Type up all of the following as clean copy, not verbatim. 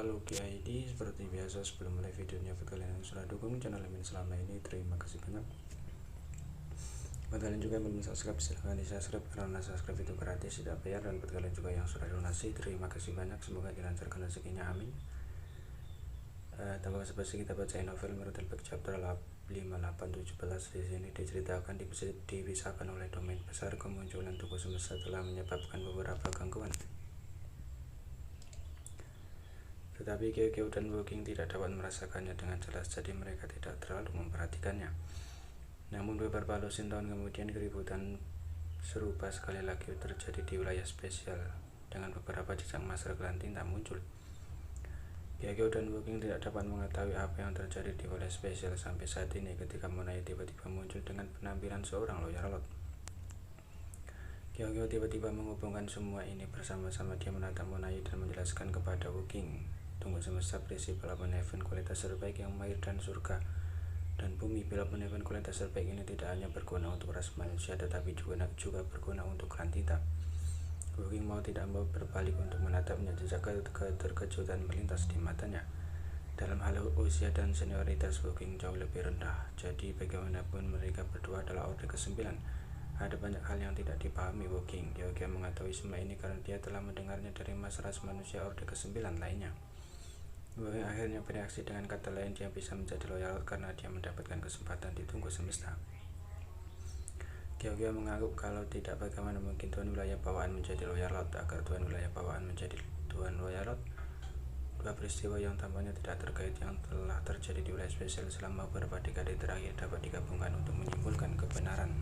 Halo KID, seperti biasa sebelum mulai videonya, bagi kalian yang sudah dukung channel ini selama ini, terima kasih banyak. Buat kalian juga yang belum subscribe, silahkan di subscribe karena subscribe itu gratis, tidak bayar. Dan buat kalian juga yang sudah donasi, terima kasih banyak, semoga dilancarkan rezekinya, amin. Tanpa basa-basi kita bacain novel menurut Elbek chapter 5817. Di sini diceritakan dibisahkan oleh domain besar kemunculan tubuh semesta telah menyebabkan beberapa gangguan. Tetapi Kyo dan Woking tidak dapat merasakannya dengan jelas, jadi mereka tidak terlalu memperhatikannya. Namun beberapa lusin tahun kemudian, keributan serupa sekali lagi terjadi di wilayah spesial dengan beberapa jejak master Klan Tinta muncul. Kyo dan Woking tidak dapat mengetahui apa yang terjadi di wilayah spesial sampai saat ini ketika Monai tiba-tiba muncul dengan penampilan seorang lawyer lot. Kyo tiba-tiba menghubungkan semua ini bersama-sama. Dia menatap Monai dan menjelaskan kepada Woking, tunggu semesta berisi balapan event kualitas terbaik yang mahir dan surga dan bumi. Balapan event kualitas terbaik ini tidak hanya berguna untuk ras manusia, tetapi juga berguna untuk Klan Tinta. Woking mau tidak mau berbalik untuk menatapnya. Jejak keterkejutan melintas di matanya. Dalam hal usia dan senioritas, Woking jauh lebih rendah. Jadi bagaimanapun mereka berdua adalah Orde ke-9. Ada banyak hal yang tidak dipahami Woking. Kyo mengetahui semua ini karena dia telah mendengarnya dari mas ras manusia Orde ke-9 lainnya. Woking akhirnya bereaksi dengan kata lain, dia bisa menjadi loyal karena dia mendapatkan kesempatan di tunggu semesta. Kyo menganggap kalau tidak, bagaimana mungkin Tuan Wilayah Bawaan menjadi loyal lot. Agar Tuan Wilayah Bawaan menjadi Tuan Loyal lot, dua peristiwa yang tampaknya tidak terkait yang telah terjadi di wilayah spesial selama beberapa dekade terakhir dapat digabungkan untuk menyimpulkan kebenaran.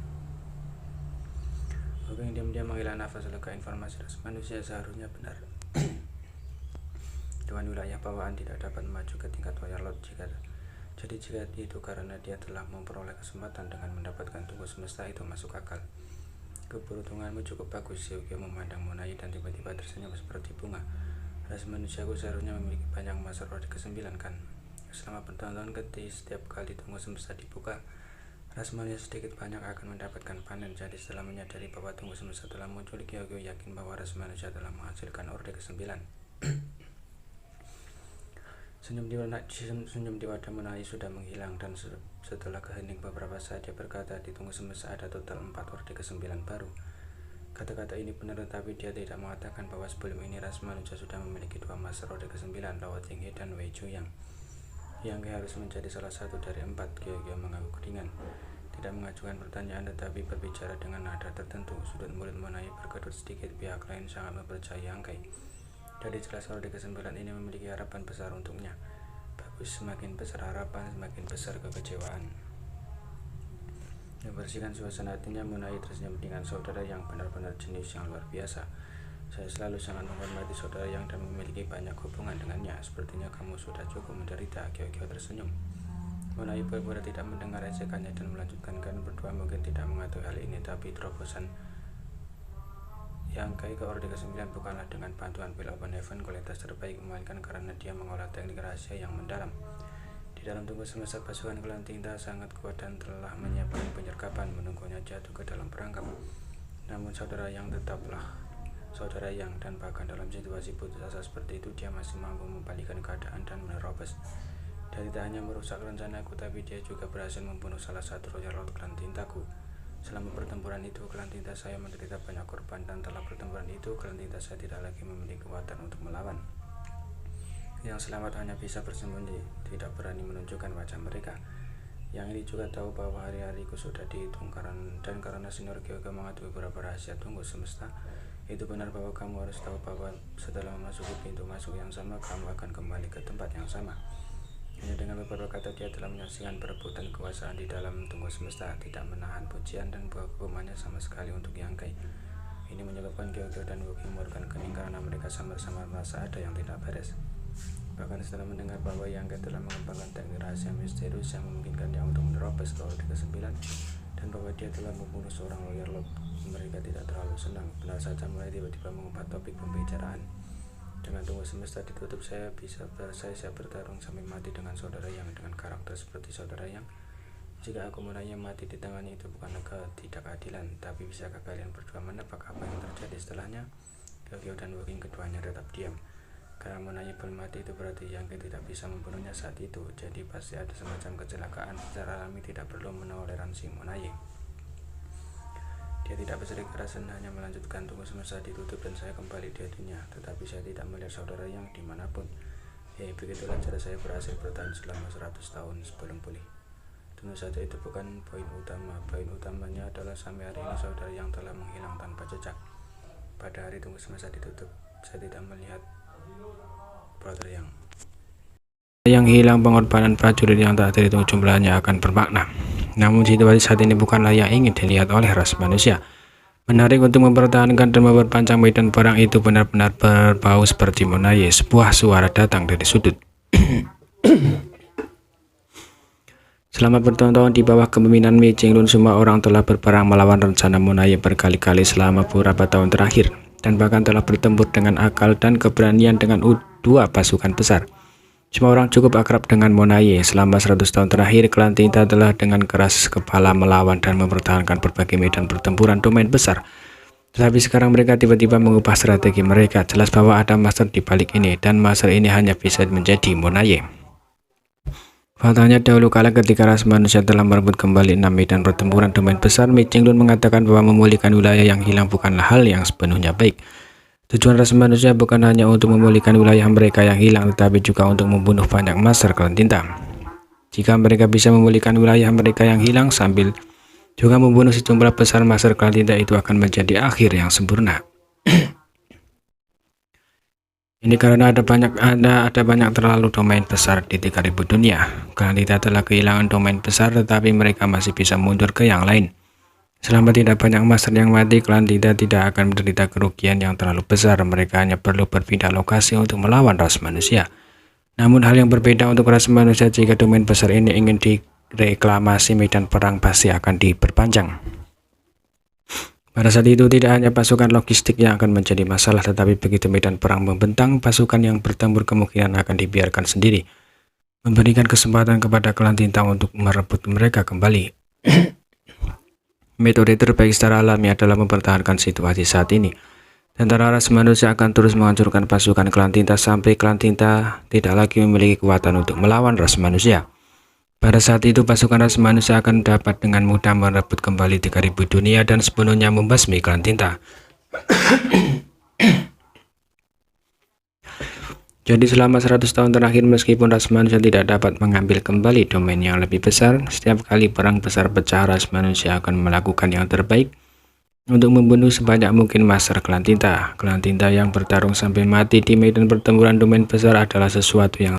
Woking diam-diam menghela nafas lega. Informasi ras manusia seharusnya benar. Tuan Wilayah Bawaan tidak dapat maju ke tingkat loyal lot jika itu karena dia telah memperoleh kesempatan dengan mendapatkan tunggu semesta, itu masuk akal. Keberuntunganmu cukup bagus. Kyo memandang Monai dan tiba-tiba tersenyum seperti bunga. Ras manusiaku seharusnya memiliki banyak master Orde ke-9 kan? Selama bertahun-tahun setiap kali tunggu semesta dibuka, ras manusia sedikit banyak akan mendapatkan panen. Jadi setelah menyadari bahwa tunggu semesta telah muncul, Kyo yakin bahwa ras manusia telah menghasilkan Orde ke-9. Senyum di wajah Monai sudah menghilang, dan setelah kehening beberapa saat dia berkata, di tunggu semesta ada total 4 Orde ke-9 baru. Kata-kata ini benar, tetapi dia tidak mengatakan bahwa sebelum ini ras manusia sudah memiliki 2 master Orde ke-9, Lao Tinghe dan Wei Juyang. Yang harus menjadi salah satu dari 4. Kyo mengangguk ringan, tidak mengajukan pertanyaan tetapi berbicara dengan nada tertentu. Sudut mulut Monai berkedut sedikit. Pihak lain sangat mempercayai Yangkai. Jadi jelas Orde ke-9 ini memiliki harapan besar untuknya. Bagus, semakin besar harapan, semakin besar kekecewaan. Membersihkan suasana hatinya, Monai tersenyum dengan, saudara yang benar-benar jenius yang luar biasa. Saya selalu sangat menghormati saudara yang dan memiliki banyak hubungan dengannya. Sepertinya kamu sudah cukup menderita. Kyo tersenyum. Monai pura-pura tidak mendengar ejekannya dan melanjutkan, kalian berdua mungkin tidak mengetahui hal ini, tapi terobosan Yangkai ke Orde ke-9 bukanlah dengan bantuan balapan event kualitas terbaik, melainkan karena dia mengolah teknik rahasia yang mendalam. Di dalam tunggu semesta, pasukan Klan Tinta sangat kuat dan telah menyiapkan penyergapan menunggunya jatuh ke dalam perangkap. Namun saudara yang tetaplah saudara yang, dan bahkan dalam situasi putus asa seperti itu dia masih mampu membalikkan keadaan dan menerobos. Dia tidak hanya merusak rencanaku, tapi dia juga berhasil membunuh salah satu royal lord Klan Tintaku. Selama pertempuran itu, Klan Tinta saya menderita banyak korban, dan setelah pertempuran itu, Klan Tinta saya tidak lagi memiliki kekuatan untuk melawan. Yang selamat hanya bisa bersembunyi, tidak berani menunjukkan wajah mereka. Yang ini juga tahu bahwa hari-hariku sudah dihitung, dan karena senior Kyo mengetahui beberapa rahasia tunggu semesta, itu benar bahwa kamu harus tahu bahwa setelah memasuki pintu masuk yang sama, kamu akan kembali ke tempat yang sama. Hanya dengan beberapa kata dia telah menyaksikan perebutan kekuasaan di dalam tunggu semesta, tidak menahan pujian dan hukumannya sama sekali untuk Yangkai. Ini menyebabkan Kyo dan Woking mengeluarkan kening karena mereka sama-sama merasa ada yang tidak beres. Bahkan setelah mendengar bahwa Yangkai telah mengembangkan teknik rahasia misterius yang memungkinkannya untuk menerobos ke Orde ke-9 dan bahwa dia telah membunuh seorang lawyer lord, mereka tidak terlalu senang. Benar saja mulai tiba-tiba mengubah topik pembicaraan. Dengan tunggu semesta ditutup, saya bertarung sampai mati dengan saudara yang dengan karakter seperti saudara yang. Jika aku menanya mati di tangannya, itu bukan ketidakadilan, tapi bisakah kalian berdua menebak apa yang terjadi setelahnya? Kyo dan Woking keduanya tetap diam. Karena Monai belum mati itu berarti Yang King tidak bisa membunuhnya saat itu. Jadi pasti ada semacam kecelakaan secara alami, tidak perlu menoleransi Monai. Dia tidak bersedih keras dan hanya melanjutkan, tunggu semesta ditutup dan saya kembali di dunia. Tetapi saya tidak melihat saudara yang dimanapun. Begitulah cara saya berhasil bertahan selama 100 tahun sebelum pulih. Tentu saja itu bukan poin utama. Poin utamanya adalah sampai hari ini saudara yang telah menghilang tanpa jejak. Pada hari tunggu semesta ditutup, saya tidak melihat brother yang hilang. Pengorbanan prajurit yang tak terhitung jumlahnya akan bermakna. Namun situasi saat ini bukanlah yang ingin dilihat oleh ras manusia. Menarik untuk mempertahankan dan memperpanjang medan perang itu benar-benar berbau seperti Monai. Sebuah suara datang dari sudut. Selama bertahun-tahun di bawah kepemimpinan Mi Jinglun, semua orang telah berperang melawan rencana Monai berkali-kali selama beberapa tahun terakhir, dan bahkan telah bertempur dengan akal dan keberanian dengan dua pasukan besar. Semua orang cukup akrab dengan Monai. Selama 100 tahun terakhir, klan Tinta telah dengan keras kepala melawan dan mempertahankan berbagai medan pertempuran domain besar. Tetapi sekarang mereka tiba-tiba mengubah strategi mereka. Jelas bahwa ada master di balik ini, dan master ini hanya bisa menjadi Monai. Faktanya dahulu kala ketika ras manusia telah merebut kembali 6 medan pertempuran domain besar, Mi Jinglun mengatakan bahwa memulihkan wilayah yang hilang bukanlah hal yang sepenuhnya baik. Tujuan ras manusia bukan hanya untuk memulihkan wilayah mereka yang hilang, tetapi juga untuk membunuh banyak master klan Tinta. Jika mereka bisa memulihkan wilayah mereka yang hilang sambil juga membunuh sejumlah besar master klan Tinta, itu akan menjadi akhir yang sempurna. Ini karena ada banyak terlalu domain besar di 3000 dunia. Klan Tinta telah kehilangan domain besar, tetapi mereka masih bisa mundur ke yang lain. Selama tidak banyak master yang mati, klan Tinta tidak akan menderita kerugian yang terlalu besar. Mereka hanya perlu berpindah lokasi untuk melawan ras manusia. Namun hal yang berbeda untuk ras manusia. Jika domain besar ini ingin direklamasi, medan perang pasti akan diperpanjang. Pada saat itu tidak hanya pasukan logistik yang akan menjadi masalah, tetapi begitu medan perang membentang, pasukan yang bertempur kemungkinan akan dibiarkan sendiri, memberikan kesempatan kepada klan Tinta untuk merebut mereka kembali. Metode terbaik secara alami adalah mempertahankan situasi saat ini. Tentara ras manusia akan terus menghancurkan pasukan klan Tinta sampai klan Tinta tidak lagi memiliki kekuatan untuk melawan ras manusia. Pada saat itu pasukan ras manusia akan dapat dengan mudah merebut kembali 3000 dunia dan sepenuhnya membasmi klan Tinta. Jadi selama 100 tahun terakhir, meskipun ras manusia tidak dapat mengambil kembali domain yang lebih besar, setiap kali perang besar pecah, ras manusia akan melakukan yang terbaik untuk membunuh sebanyak mungkin master klan Tinta. Klan Tinta yang bertarung sampai mati di medan pertempuran domain besar adalah sesuatu yang